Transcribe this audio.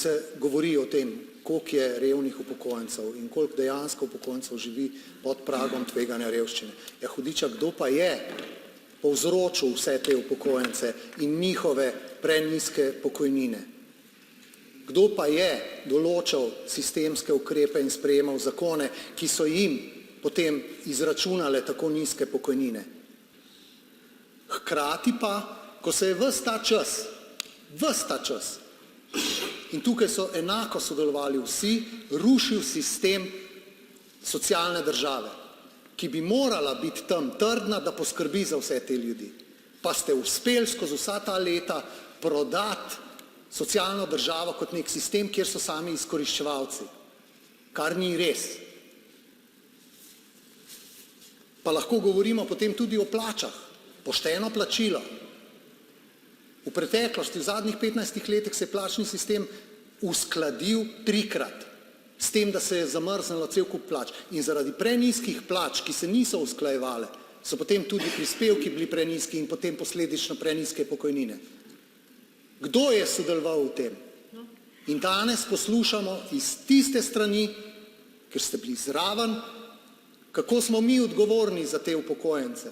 se govori o tem, koliko je revnih upokojencev in koliko dejansko upokojencev živi pod pragom tveganja revščine. Ja, hudiča, kdo pa je povzročil vse te upokojence in njihove prenizke pokojnine? Kdo pa je določal sistemske ukrepe in sprejemal zakone, ki so jim potem izračunale tako nizke pokojnine? Hkrati pa, ko se je ves ta čas, in tukaj so enako sodelovali vsi, rušil sistem socialne države, ki bi morala biti tam trdna, da poskrbi za vse te ljudi. Pa ste uspeli skozi vsa ta leta prodati socialno državo kot nek sistem, kjer so sami izkoriščevalci, kar ni res. Pa lahko govorimo potem tudi o plačah, pošteno plačilo. V preteklosti, v zadnjih 15 letih se je plačni sistem uskladil 3-krat, s tem, da se je zamrznilo cel kup plač. In zaradi prenizkih plač, ki se niso usklajevale, so potem tudi prispevki bili prenizki in potem posledično prenizke pokojnine. Kdo je sodeloval v tem? In danes poslušamo iz tiste strani, ker ste bili zraven, kako smo mi odgovorni za te upokojence.